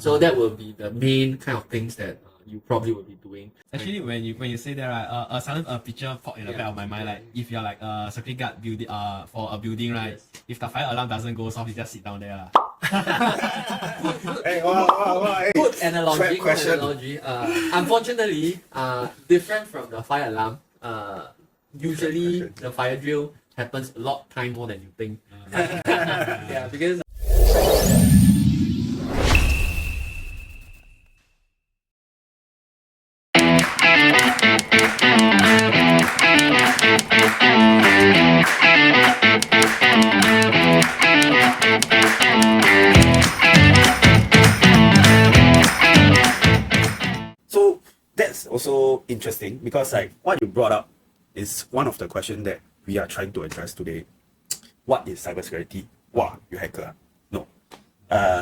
So that will be the main kind of things that you probably will be doing. Actually, when you say that, right, suddenly a picture popped in the back of my mind. Like if you're like a security guard building for a building, right? If the fire alarm doesn't go off, you just sit down there. Hey, wow, Good analogy. Good question. Unfortunately, different from the fire alarm. Usually the fire drill happens a lot time more than you think. Yeah, because So that's also interesting because like what you brought up is one of the questions that we are trying to address today. What is cybersecurity? Wow, you hacker? No.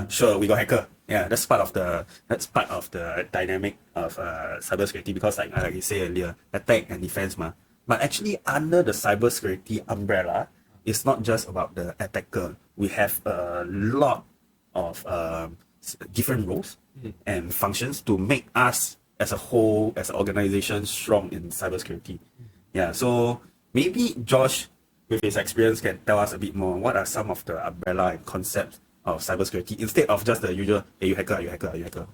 Sure, we got hacker. Yeah, that's part of the dynamic of cybersecurity because like you said earlier, attack and defense ma. But actually under the cybersecurity umbrella, it's not just about the attacker. We have a lot of different roles and functions to make us as a whole, as an organization, strong in cybersecurity. Yeah, so maybe Josh, with his experience, can tell us a bit more. What are some of the umbrella and concepts of cybersecurity instead of just the usual, hey, you hacker, you hacker, you hacker?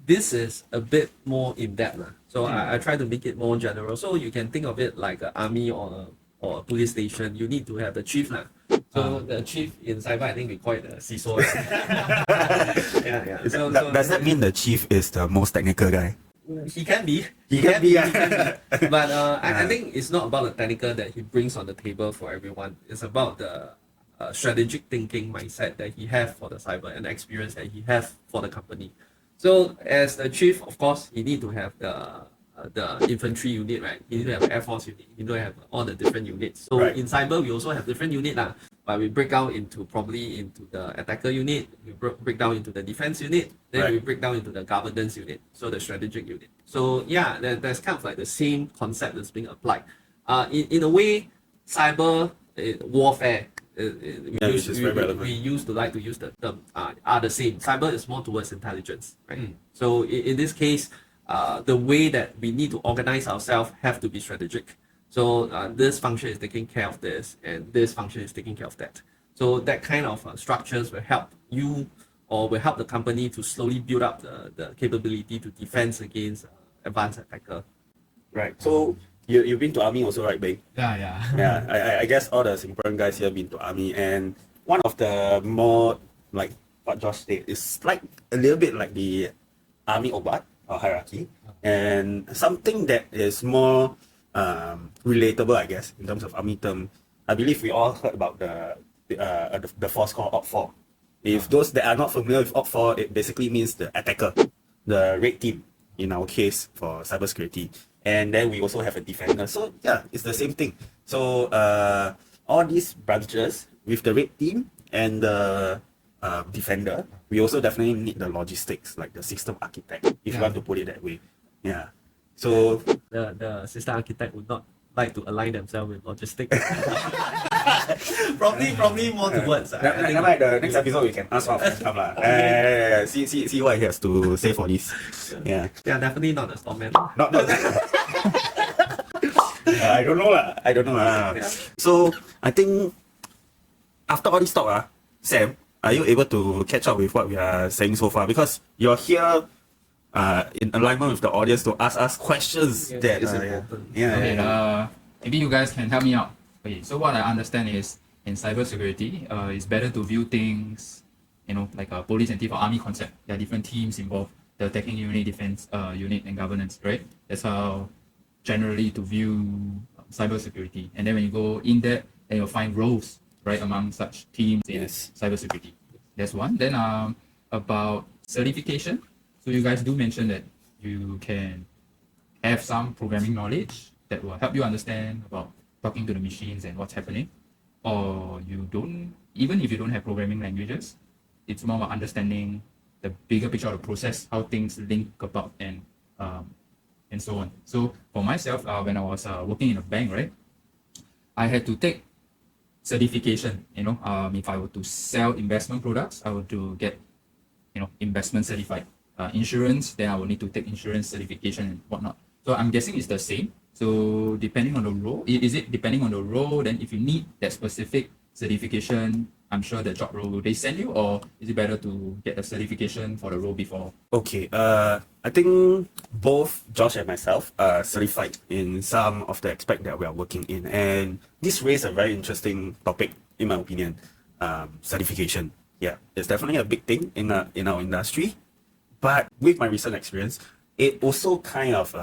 this is a bit more in depth. So I try to make it more general. So you can think of it like an army or a police station. You need to have the chief. So the chief in cyber, I think we call it the CISO. Yeah. So Does that mean the chief is the most technical guy? he can be. He can be. But I think it's not about the technical that he brings on the table for everyone. It's about the strategic thinking mindset that he have for the cyber and the experience that he have for the company. So as the chief, of course, he need to have the infantry unit, right? You need to have an Air Force unit. You need to have all the different units. So right. In cyber, we also have different units, but we break down into the attacker unit, we break down into the defense unit, then right. we break down into the governance unit, so the strategic unit. So yeah, there's kind of like the same concept that's being applied. In a way, cyber warfare, we used to like to use the term, are the same. Cyber is more towards intelligence, right? So in this case, the way that we need to organize ourselves have to be strategic. So this function is taking care of this, and this function is taking care of that. So that kind of structures will help you, or will help the company to slowly build up the capability to defend against advanced attacker. Right. So you've been to army also, right, Bing? Yeah. I guess all the Singaporean guys here have been to army, and one of the more like what Josh said is like a little bit like the army obat or hierarchy, and something that is more relatable, I guess, in terms of army term. I believe we all heard about the force called Op 4. If those that are not familiar with Op 4, it basically means the attacker, the red team in our case for cybersecurity. And then we also have a defender. So yeah, it's the same thing. So all these branches with the red team and the defender, we also definitely need the logistics, like the system architect, if you want to put it that way. Yeah. So the system architect would not like to align themselves with logistics. probably more towards. Never mind, the next episode we can ask one of them. See what he has to say for this. Yeah. They are definitely not a stormman. Not. I don't know. Yeah. So I think after all this talk, Sam, are you able to catch up with what we are saying so far? Because you're here in alignment with the audience to ask us questions that is important. Okay, maybe you guys can help me out. Okay, so what I understand is in cybersecurity, it's better to view things, like a police and thief or army concept. There are different teams involved, the attacking unit, defense unit, and governance, right? That's how generally to view cybersecurity. And then when you go in depth, then you'll find roles, right, among such teams in cybersecurity. That's one. Then about certification. So you guys do mention that you can have some programming knowledge that will help you understand about talking to the machines and what's happening. Or you don't, even if you don't have programming languages, it's more about understanding the bigger picture of the process, how things link about and so on. So for myself, when I was working in a bank, right, I had to take certification. If I were to sell investment products, I would to get investment certified. Insurance, then I will need to take insurance certification and whatnot. So I'm guessing it's the same. So depending on the role, is it depending on the role? Then if you need that specific certification, I'm sure the job role, will they send you, or is it better to get a certification for the role before? Okay, I think both Josh and myself are certified in some of the aspect that we are working in, and this raised a very interesting topic, in my opinion. Certification. Yeah, it's definitely a big thing in our industry, but with my recent experience, it also kind of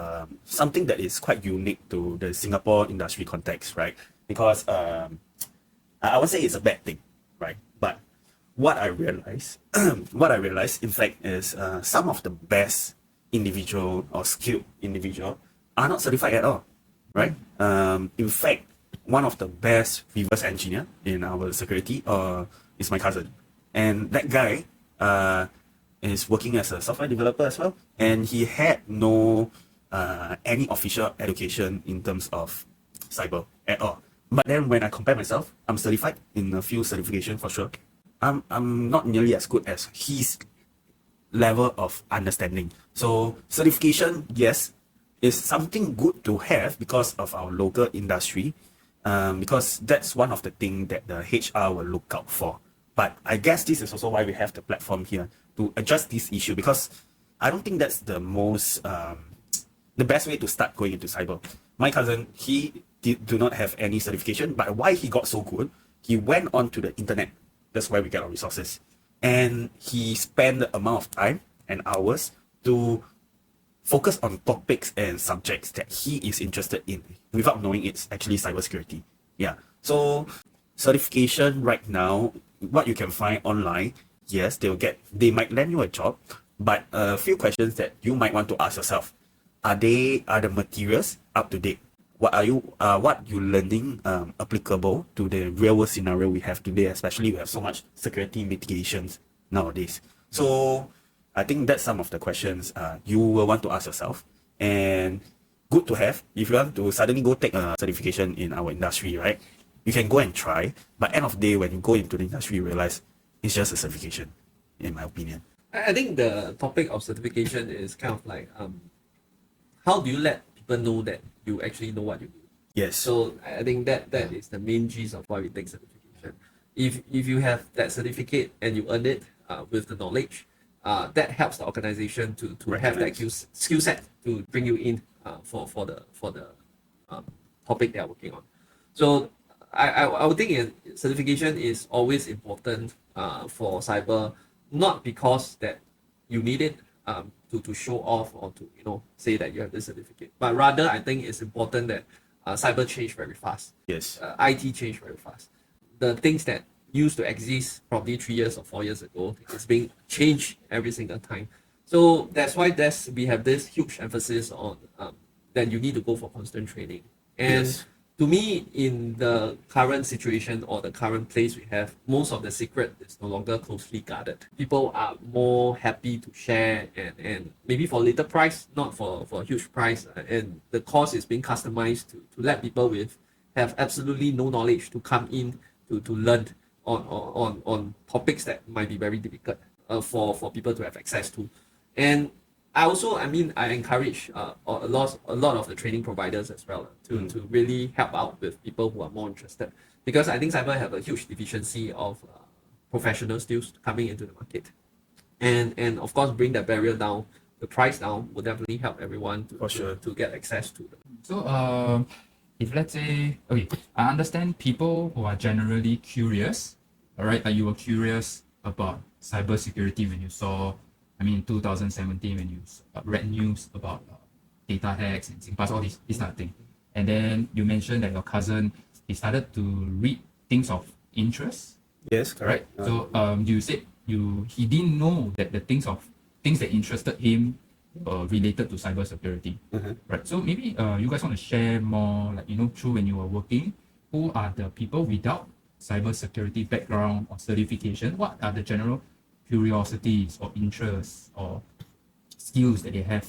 something that is quite unique to the Singapore industry context, right? Because I would say it's a bad thing, right? But what I realized, in fact, is some of the best individual or skilled individual are not certified at all, right? In fact, one of the best reverse engineer in our security is my cousin, and that guy is working as a software developer as well, and he had no any official education in terms of cyber at all. But then when I compare myself, I'm certified in a few certifications for sure. I'm not nearly as good as his level of understanding. So certification, yes, is something good to have because of our local industry, because that's one of the things that the HR will look out for. But I guess this is also why we have the platform here to address this issue, because I don't think that's the best way to start going into cyber. My cousin, he do not have any certification, but why he got so good, he went on to the internet. That's where we get our resources. And he spent the amount of time and hours to focus on topics and subjects that he is interested in without knowing it's actually cybersecurity. Yeah. So certification right now, what you can find online, yes, they might land you a job, but a few questions that you might want to ask yourself. Are the materials up to date? What you learning applicable to the real world scenario we have today, especially we have so much security mitigations nowadays. So I think that's some of the questions you will want to ask yourself, and good to have. If you want to suddenly go take a certification in our industry, right, you can go and try, but end of the day, when you go into the industry, you realize it's just a certification, in my opinion. I think the topic of certification is kind of like how do you let people know that you actually know what you do? Yes. So I think that is the main gist of why we take certification. If you have that certificate and you earn it with the knowledge, that helps the organization to have that skill set to bring you in for the topic they are working on. So I would think certification is always important for cyber, not because that you need it to show off or to say that you have this certificate, but rather I think it's important that cyber change very fast. Yes. IT change very fast. The things that used to exist probably 3 years or 4 years ago is being changed every single time. So that's why we have this huge emphasis on that you need to go for constant training. And yes. To me, in the current situation or the current place we have, most of the secret is no longer closely guarded. People are more happy to share and maybe for a little price, not for a huge price. And the course is being customized to let people have absolutely no knowledge to come in to learn on topics that might be very difficult for people to have access to. And I encourage a lot of the training providers as well to really help out with people who are more interested, because I think cyber have a huge deficiency of professional skills coming into the market, and of course bring the barrier down, the price down will definitely help everyone to get access to them. So if let's say, okay, I understand people who are generally curious, all right, like you were curious about cybersecurity when you saw, in 2017 when you read news about data hacks and SingPass, all this kind of thing. And then you mentioned that your cousin, he started to read things of interest. Yes, correct. Right? So you said he didn't know that the things that interested him related to cybersecurity. Right? So maybe you guys want to share more, through when you were working, who are the people without cybersecurity background or certification? What are the general curiosities or interests or skills that they have?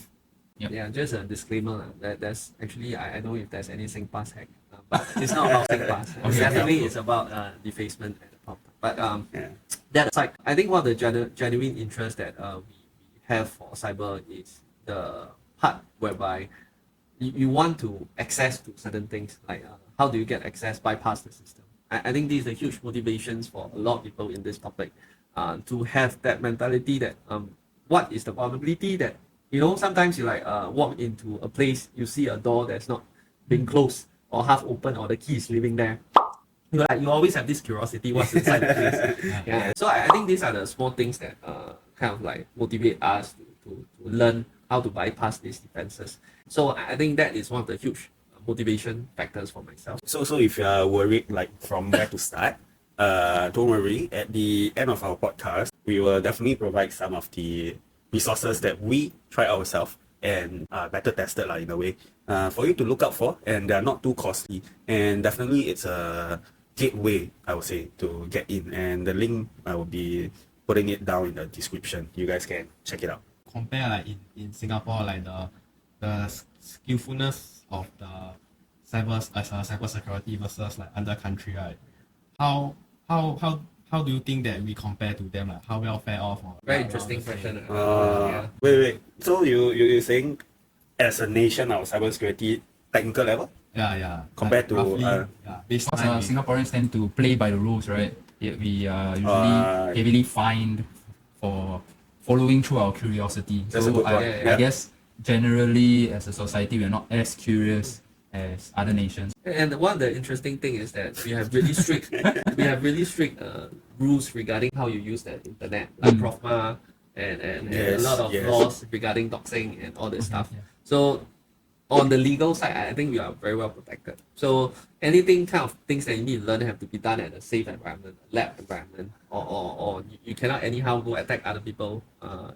Yep. Yeah, just a disclaimer that there's actually I know if there's any SingPass hack, but it's not about SingPass. Okay. Definitely it's about defacement popped up. But Yeah. that aside, I think one of the genuine interest that we have for cyber is the part whereby you want to access to certain things, like how do you get access, bypass the system. I think these are huge motivations for a lot of people in this topic, to have that mentality that what is the probability that, sometimes you like walk into a place, you see a door that's not being closed or half open, or the key is living there. You always have this curiosity, what's inside the place. Yeah. So I think these are the small things that kind of like motivate us to learn how to bypass these defenses. So I think that is one of the huge motivation factors for myself. So if you are worried like from where to start, don't worry. At the end of our podcast, we will definitely provide some of the resources that we try ourselves and are better tested in a way, for you to look out for, and they are not too costly, and definitely it's a gateway, I would say, to get in, and the link I will be putting it down in the description. You guys can check it out. Compare like in Singapore, like the skillfulness of the cybersecurity versus like other country, right? How do you think that we compare to them? Like how well fare off? Or Very interesting question. Wait. So you're saying as a nation, our cybersecurity technical level? Yeah. Compared to, roughly, Because baseline. Singaporeans tend to play by the rules, right? We are usually heavily fined for following through our curiosity. That's a So good point. I guess generally as a society, we are not as curious as other nations. And one of the interesting thing is that we have really strict rules regarding how you use the internet, like Profma and a lot of laws regarding doxing and all this stuff. Yeah. So on the legal side, I think we are very well protected. So anything kind of things that you need to learn have to be done at a safe environment, lab environment, or you cannot anyhow go attack other people.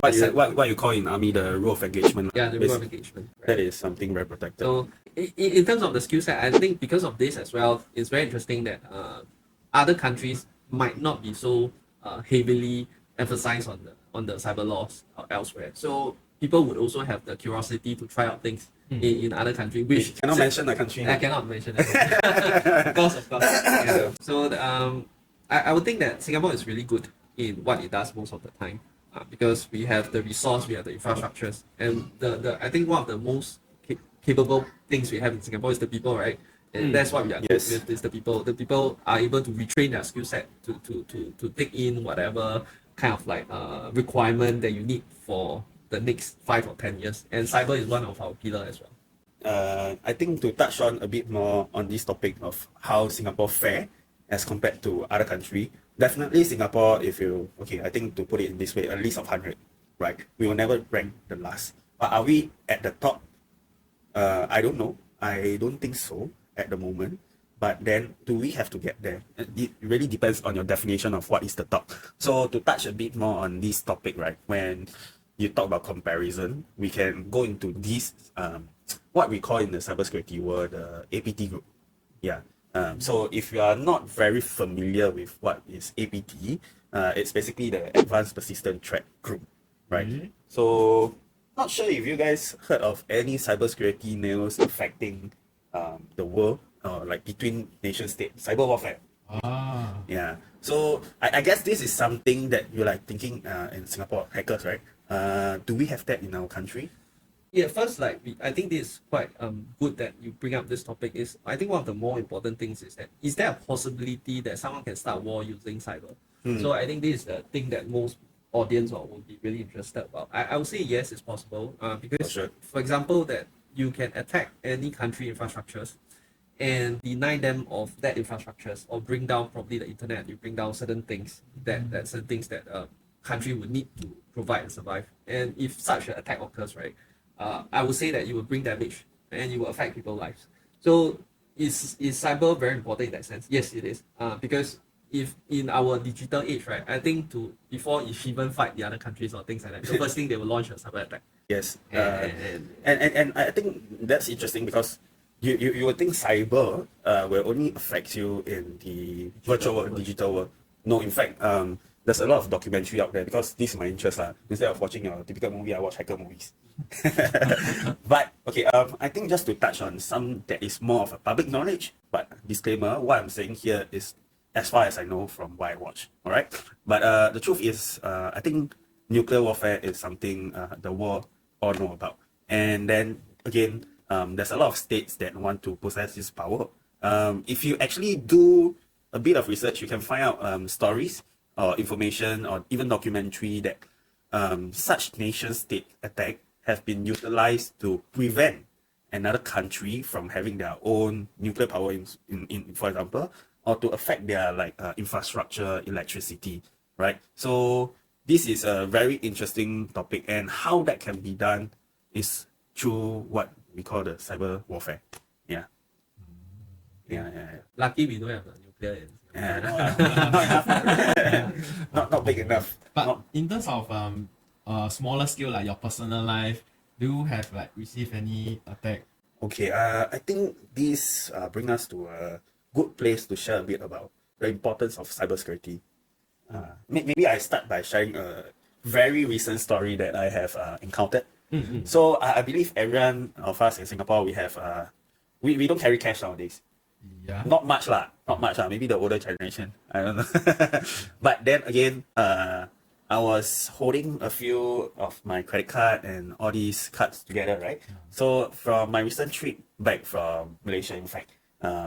What you call in army the rule of engagement. Yeah, the rule of engagement. Right? That is something very protected. So in terms of the skill set, I think because of this as well, it's very interesting that other countries might not be so heavily emphasized on the cyber laws elsewhere. So people would also have the curiosity to try out things in other countries, which Cannot mention the country. I cannot mention it. Of course. Yeah. So I would think that Singapore is really good in what it does most of the time, because we have the resource, we have the infrastructures, and I think one of the most capable things we have in Singapore is the people, right? And that's what we are good with, is the people. The people are able to retrain their skill set to take in whatever kind of like requirement that you need for the next 5 or 10 years. And cyber is one of our pillars as well. I think to touch on a bit more on this topic of how Singapore fare as compared to other country, definitely Singapore, I think to put it in this way, a list of 100, right? We will never rank the last. But are we at the top? I don't know. I don't think so at the moment. But then, do we have to get there? It really depends on your definition of what is the top. So to touch a bit more on this topic, right? When you talk about comparison, we can go into this, what we call in the cybersecurity world, the APT group. Yeah. So if you are not very familiar with what is APT, it's basically the Advanced Persistent Threat Group, right? Mm-hmm. So not sure if you guys heard of any cybersecurity news affecting the world, or like between nation states, Cyberwarfare. Yeah. So I guess this is something that you're like thinking in Singapore, hackers, right? Do we have that in our country? Yeah, first, I think this is quite good that you bring up this topic. I think one of the more important things is there a possibility that someone can start a war using cyber? So I think this is the thing that most audience will be really interested about. I would say yes, it's possible, because for example, that you can attack any country infrastructures and deny them of that infrastructures, or bring down probably the internet. You bring down certain things that country would need to provide and survive. And if such an attack occurs, right, I would say that you will bring damage and you will affect people's lives. So is cyber very important in that sense? Yes, it is. Because if in our digital age, right, I think before you even fight the other countries or things like that, the first thing they will launch a cyber attack. Yes. And I think that's interesting because you would think cyber will only affect you in the virtual world, digital world. No, in fact, there's a lot of documentary out there because this is my interest. Instead of watching a typical movie, I watch hacker movies. But okay, I think just to touch on some that is more of a public knowledge, but disclaimer, what I'm saying here is as far as I know from what I watch. All right, but the truth is, I think nuclear warfare is something the world all know about. And then again, there's a lot of states that want to possess this power. If you actually do a bit of research, you can find out stories or information or even documentary that such nation-state attack have been utilized to prevent another country from having their own nuclear power in for example, or to affect their infrastructure, electricity, right? So this is a very interesting topic, and how that can be done is through what we call the cyber warfare. Yeah. Lucky we don't have a nuclear in Singapore. Yeah, not enough. not big enough. But in terms of smaller scale, like your personal life, do you have received any attack? Okay, I think this brings us to a good place to share a bit about the importance of cybersecurity. Maybe I start by sharing a very recent story that I have encountered. So I believe everyone of us in Singapore, we have we don't carry cash nowadays. Yeah. Not much lah. Maybe the older generation. I don't know. But then again, I was holding a few of my credit card and all these cards together, right? So from my recent trip back from Malaysia, in fact,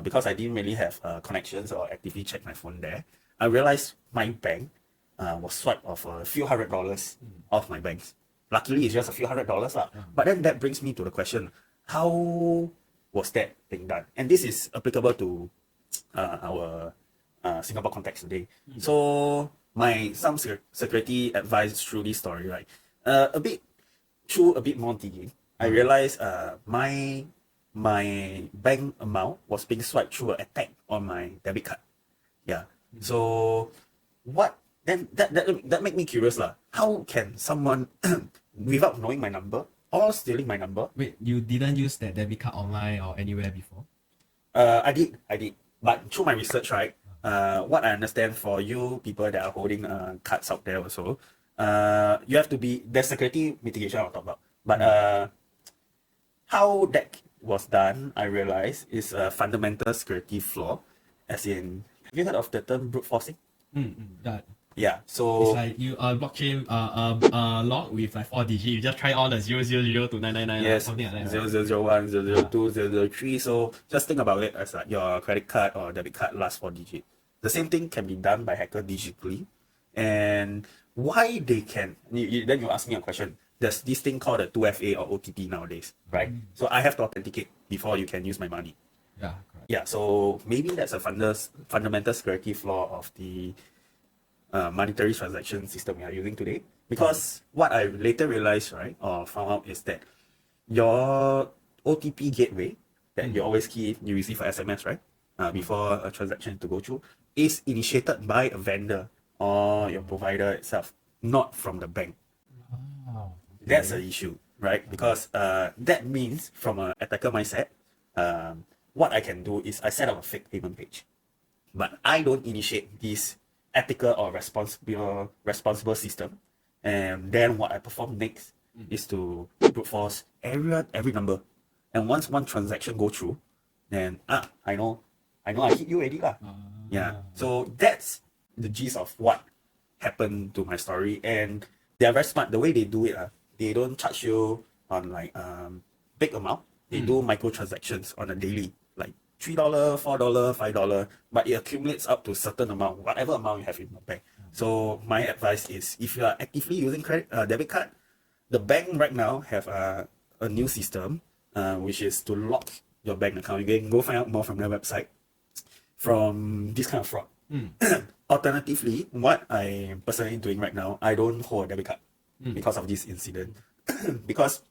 because I didn't really have connections or actively check my phone there, I realized my bank was swiped of a few $100s off my banks. Luckily, it's just a few $100s lah. But then that brings me to the question: how was that being done? And this is applicable to our Singapore context today. So some security advice through this story, right? A bit more digging, I realized my bank amount was being swiped through an attack on my debit card. Yeah. So what then that make me curious lah. How can someone without knowing my number or stealing my number? Wait, you didn't use that debit card online or anywhere before? I did. But through my research, right, what I understand for you people that are holding cards out there also, you have to be, there's security mitigation I'll talk about. But how that was done, I realized, is a fundamental security flaw. As in, have you heard of the term brute forcing? That. Yeah, so It's like you blockchain log with 4 digits. You just try all the 000 to 999, yes, something like that. 0001, 002, 003. So just think about it as your credit card or debit card last 4 digits. The same thing can be done by hacker digitally. And why they can, then you ask me a question. There's this thing called a 2FA or OTP nowadays, right? So I have to authenticate before you can use my money. Yeah, correct. Yeah, so maybe that's a fundamental security flaw of the monetary transaction system we are using today. Because what I later realized, right, or found out, is that your OTP gateway that you always key, you receive an SMS, right, before a transaction to go through, is initiated by a vendor or your provider itself, not from the bank. Wow. That's an issue, right? Because that means, from an attacker mindset, what I can do is I set up a fake payment page, but I don't initiate this ethical or responsible system. And then what I perform next is to brute force every number. And once one transaction go through, then I know I hit you already lah. Yeah. So that's the gist of what happened to my story. And they are very smart. The way they do it, they don't charge you on big amount. They do microtransactions on a daily, like $3, $4, $5, but it accumulates up to a certain amount, whatever amount you have in your bank. So my advice is, if you are actively using debit card, the bank right now have a new system, which is to lock your bank account. You can go find out more from their website from this kind of fraud. Alternatively, what I'm personally doing right now, I don't hold a debit card because of this incident. Because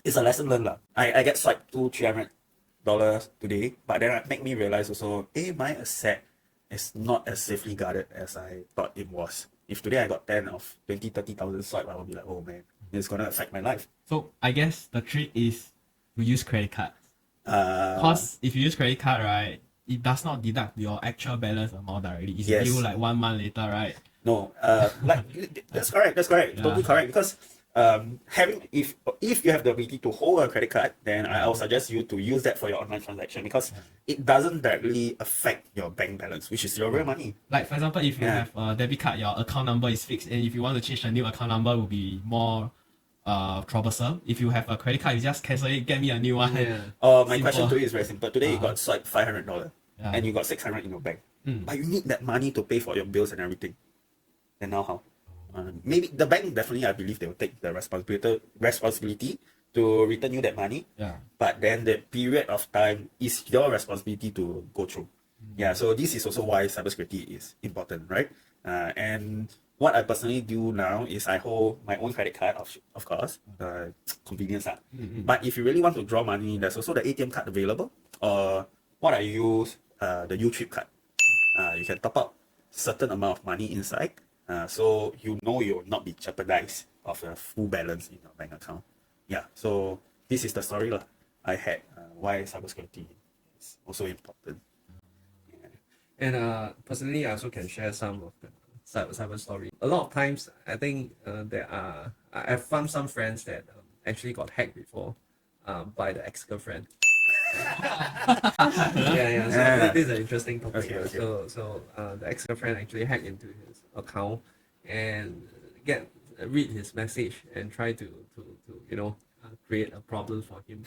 it's a lesson learned lah. I get swiped $200-300 today, but then it make me realize also, my asset is not as safely guarded as I thought it was. If today I got 10 of 20,000-30,000 swipe, I will be like, oh man, it's gonna affect my life. So I guess the trick is to use credit card. Because if you use credit card, right, it does not deduct your actual balance amount directly. It's due like 1 month later, right? No, that's correct. Totally correct. Because having if you have the ability to hold a credit card, then I'll suggest you to use that for your online transaction because it doesn't directly affect your bank balance, which is your real money. Like for example, if you have a debit card, your account number is fixed, and if you want to change a new account number, it will be more troublesome. If you have a credit card, you just cancel it, get me a new one. Yeah. My question to you is very simple. Today you got swiped $500 and you got 600 in your bank, but you need that money to pay for your bills and everything. And now how? Maybe the bank definitely, I believe they will take the responsibility to return you that money. Yeah. But then the period of time is your responsibility to go through. Yeah. So this is also why cybersecurity is important, right? And what I personally do now is I hold my own credit card, of course, convenience. But if you really want to draw money, there's also the ATM card available. Or what I use, the U-Trip card. You can top up certain amount of money inside. So you know you will not be jeopardized of a full balance in your bank account. Yeah, so this is the story I had why cybersecurity is also important. Yeah. And personally, I also can share some of the cyber story. A lot of times, I think I've found some friends that actually got hacked before by the ex-girlfriend. Yeah. So this is an interesting topic. Okay. So the ex-girlfriend actually hacked into his account and read his message and try to create a problem for him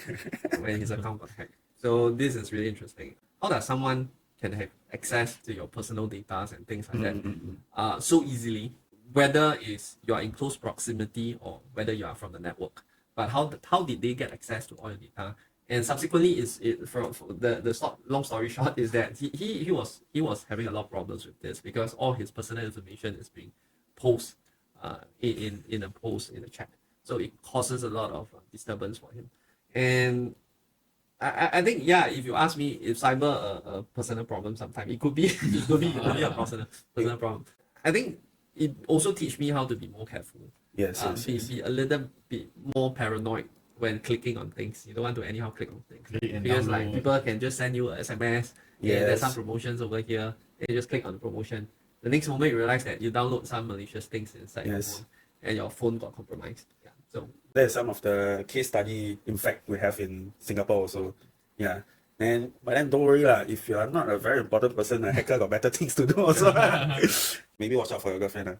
when his account got hacked. So this is really interesting. How does someone can have access to your personal data and things like that so easily, whether you are in close proximity or whether you are from the network? But how did they get access to all your data? And subsequently, long story short is that he was having a lot of problems with this because all his personal information is being posted in a post in the chat. So it causes a lot of disturbance for him. And I think if you ask me if cyber a personal problem, sometimes it could be a personal problem. I think it also teach me how to be more careful. Yes. Be a little bit more paranoid when clicking on things. You don't want to anyhow click on things because like people can just send you a SMS. Yeah, there's some promotions over here. And you just click on the promotion. The next moment you realize that you download some malicious things inside your phone, and your phone got compromised. Yeah, so there's some of the case study. In fact, we have in Singapore also. Yeah. But then don't worry if you are not a very important person, a hacker got better things to do also. Maybe watch out for your girlfriend.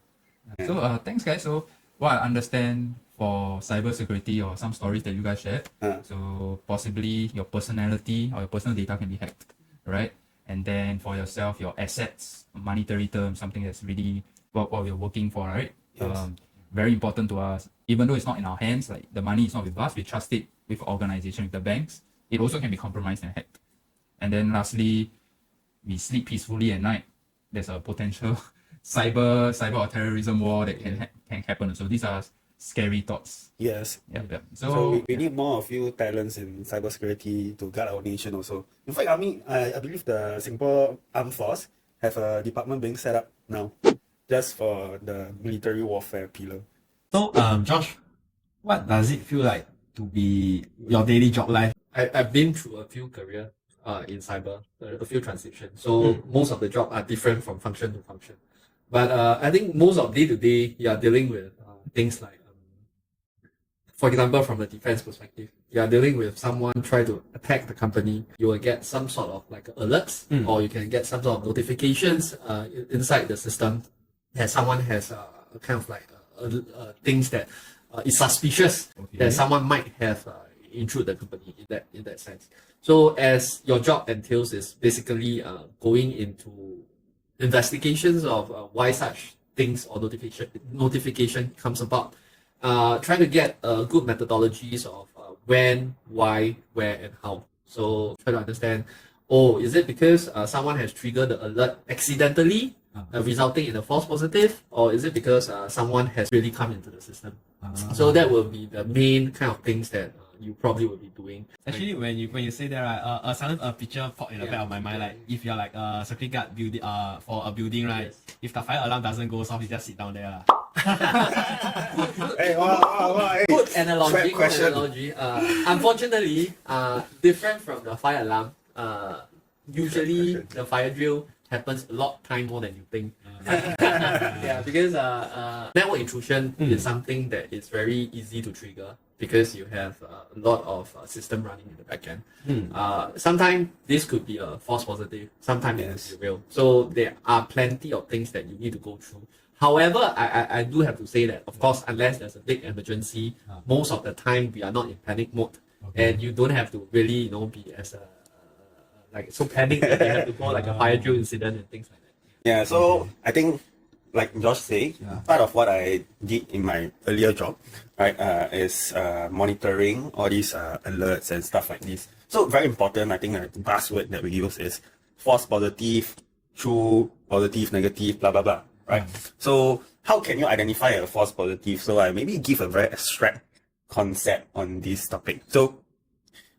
Yeah. So thanks guys. So what I understand for cybersecurity or some stories that you guys shared, so possibly your personality or your personal data can be hacked, right? And then for yourself, your assets, monetary terms, something that's really what we're working for, right? Yes. Very important to us. Even though it's not in our hands, like the money is not with us, we trust it with organization, with the banks. It also can be compromised and hacked. And then lastly, we sleep peacefully at night. There's a potential cyber or terrorism war that can happen. So these are scary thoughts. Yes. Yeah. So we need more of you talents in cybersecurity to guard our nation also. In fact, I believe the Singapore Armed Force have a department being set up now just for the military warfare pillar. So, Josh, what does it feel like to be your daily job life? I've been through a few careers in cyber, a few transitions. So most of the job are different from function to function. But I think most of day to day, you are dealing with things like, for example, from a defense perspective, you are dealing with someone try to attack the company. You will get some sort of like alerts, or you can get some sort of notifications inside the system that someone has kind of like things that is suspicious that someone might have intrude the company in that sense. So as your job entails is basically going into investigations of why such things or notification comes about, trying to get good methodologies of when, why, where, and how. So try to understand, is it because someone has triggered the alert accidentally, resulting in a false positive, or is it because someone has really come into the system? So that will be the main kind of things that you probably will be doing. Actually, when you say that, right, suddenly a picture popped in the back of my mind. Like if you're like a security guard for a building, right? If the fire alarm doesn't go off, you just sit down there. Hey, Good analogy. Unfortunately, different from the fire alarm. Usually the fire drill happens a lot time more than you think. Yeah, because network intrusion is something that is very easy to trigger because you have a lot of system running in the backend. Sometimes this could be a false positive, sometimes it could be real. So there are plenty of things that you need to go through. However, I do have to say that, of course, unless there's a big emergency, most of the time we are not in panic mode, and you don't have to really, be as like so panicked that you have to go like a fire drill incident and things like that. Yeah, so I think, like Josh said, part of what I did in my earlier job, right, is monitoring all these alerts and stuff like this. So very important, I think the buzzword that we use is false positive, true positive, negative, blah blah blah. Right. So how can you identify a false positive? So I maybe give a very abstract concept on this topic. So,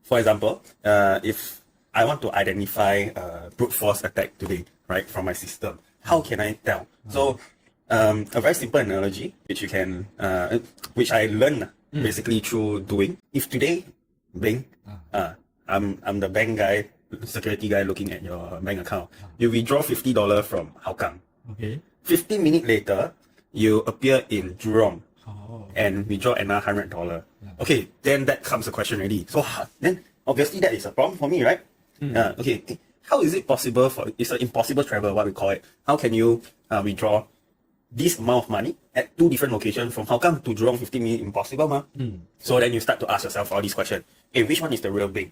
for example, if I want to identify a brute force attack today, right, from my system, how can I tell? So, a very simple analogy, which you can, which I learned basically through doing. If today, Bing, I'm the bank guy, security guy looking at your bank account, you withdraw $50 from Hougang. Okay. 15 minutes later, you appear in Jurong and withdraw another $100. Okay, then that comes a question already. So then obviously that is a problem for me, right? Okay, how is it possible it's an impossible travel, what we call it. How can you withdraw this amount of money at two different locations from Hougang to Jurong 15 minutes? Impossible, ma? So then you start to ask yourself all these questions. Hey, which one is the real big?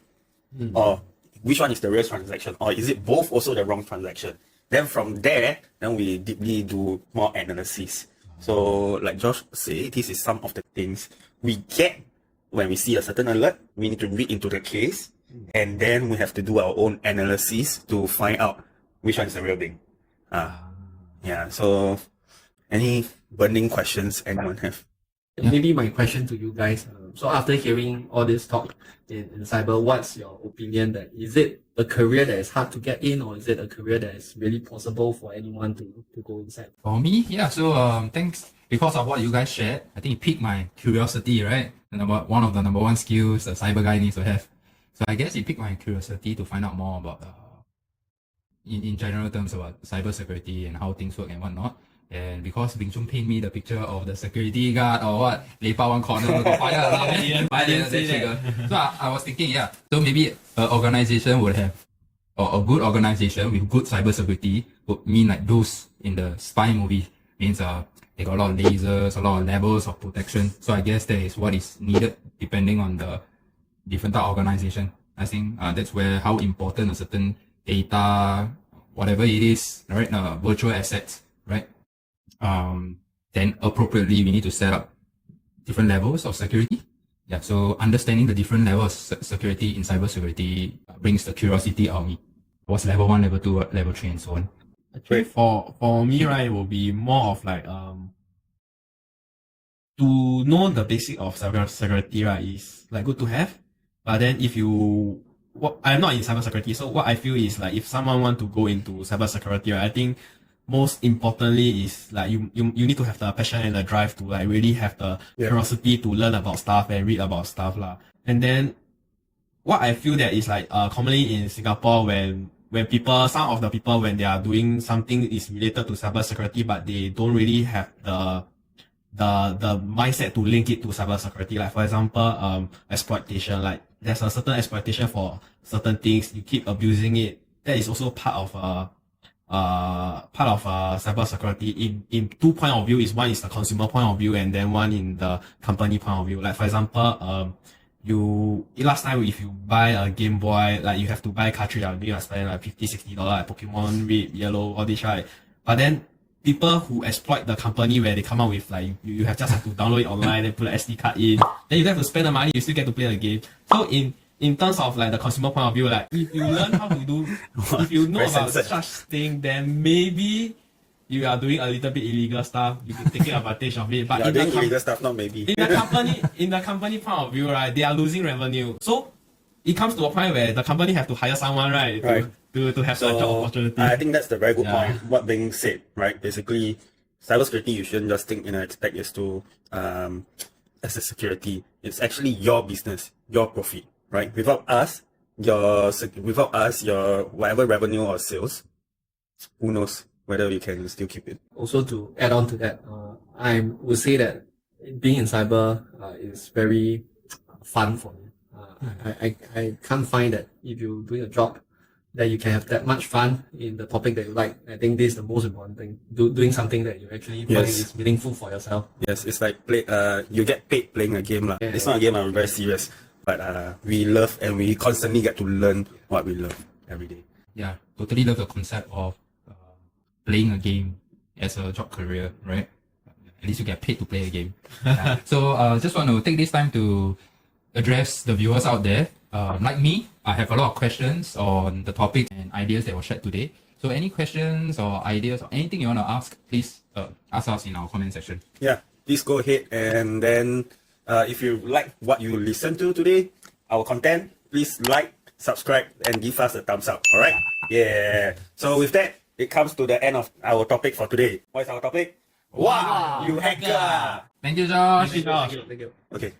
Or which one is the real transaction? Or is it both also the wrong transaction? Then from there, then we deeply do more analysis. So like Josh said, this is some of the things we get when we see a certain alert. We need to read into the case, and then we have to do our own analysis to find out which one is the real thing. Yeah, so any burning questions anyone have? Maybe my question to you guys, so after hearing all this talk in cyber, what's your opinion that is it a career that is hard to get in, or is it a career that is really possible for anyone to go inside? For me, yeah, so thanks because of what you guys shared. I think it piqued my curiosity, right? One of the number one skills a cyber guy needs to have. So I guess it piqued my curiosity to find out more about in general terms about cybersecurity and how things work and whatnot. And because Bing Chun paint me the picture of the security guard or what, lepak one corner, got fire alarm, So I was thinking, yeah, so maybe an organization would have, or a good organization with good cybersecurity would mean like those in the spy movie, means they got a lot of lasers, a lot of levels of protection. So I guess that is what is needed depending on the different type of organization. I think that's where how important a certain data, whatever it is, right, virtual assets, right? Then appropriately we need to set up different levels of security. Yeah, so understanding the different levels of security in cybersecurity brings the curiosity out of me. What's level 1, level 2, level 3, and so on. Actually, for me, right, it will be more of like to know the basic of cybersecurity, right, is like good to have. But then I'm not in cybersecurity, so what I feel is like if someone want to go into cybersecurity, right, I think most importantly is like you need to have the passion and the drive to like really have the curiosity to learn about stuff and read about stuff lah. And then what I feel that is like commonly in Singapore when some of the people when they are doing something is related to cybersecurity but they don't really have the mindset to link it to cybersecurity. Like for example, exploitation. Like there's a certain exploitation for certain things. You keep abusing it. That is also part of cybersecurity in two point of view. Is one is the consumer point of view and then one in the company point of view. Like for example, last time if you buy a Game Boy, like you have to buy a cartridge, maybe you spend like $50-$60 like Pokemon Red, Yellow, all this, right? But then people who exploit the company where they come out with like you have to download it online and put an SD card in, then you don't have to spend the money, you still get to play the game. So in terms of like the consumer point of view, like if you learn how to do, if you know about such thing, then maybe you are doing a little bit illegal stuff. You can take advantage of it. But in doing illegal stuff, not maybe. In the company point of view, right, they are losing revenue. So it comes to a point where the company have to hire someone, right, to have the job opportunity. I think that's the very good point. What being said, right? Basically, cybersecurity you shouldn't just think in an aspect is to as a security. It's actually your business, your profit. Right, without us, your whatever revenue or sales who knows whether we can still keep it. Also, to add on to that, I would say that being in cyber is very fun for me. I can't find that if you're doing a job that you can have that much fun in the topic that you like. I think this is the most important thing. Doing something that you actually find is meaningful for yourself. Yes, it's like you get paid playing a game. Yeah. It's not a game, I'm very serious. But we love and we constantly get to learn what we love every day. Yeah, totally love the concept of playing a game as a job career, right? At least you get paid to play a game. Yeah. So just want to take this time to address the viewers out there. Like me, I have a lot of questions on the topic and ideas that were shared today. So any questions or ideas or anything you want to ask, please ask us in our comment section. Yeah, please go ahead and then if you like what you listened to today, our content, please like, subscribe, and give us a thumbs up. All right? Yeah. So with that, it comes to the end of our topic for today. What is our topic? Wow, you hacker! Thank you, Josh. Thank you. Okay.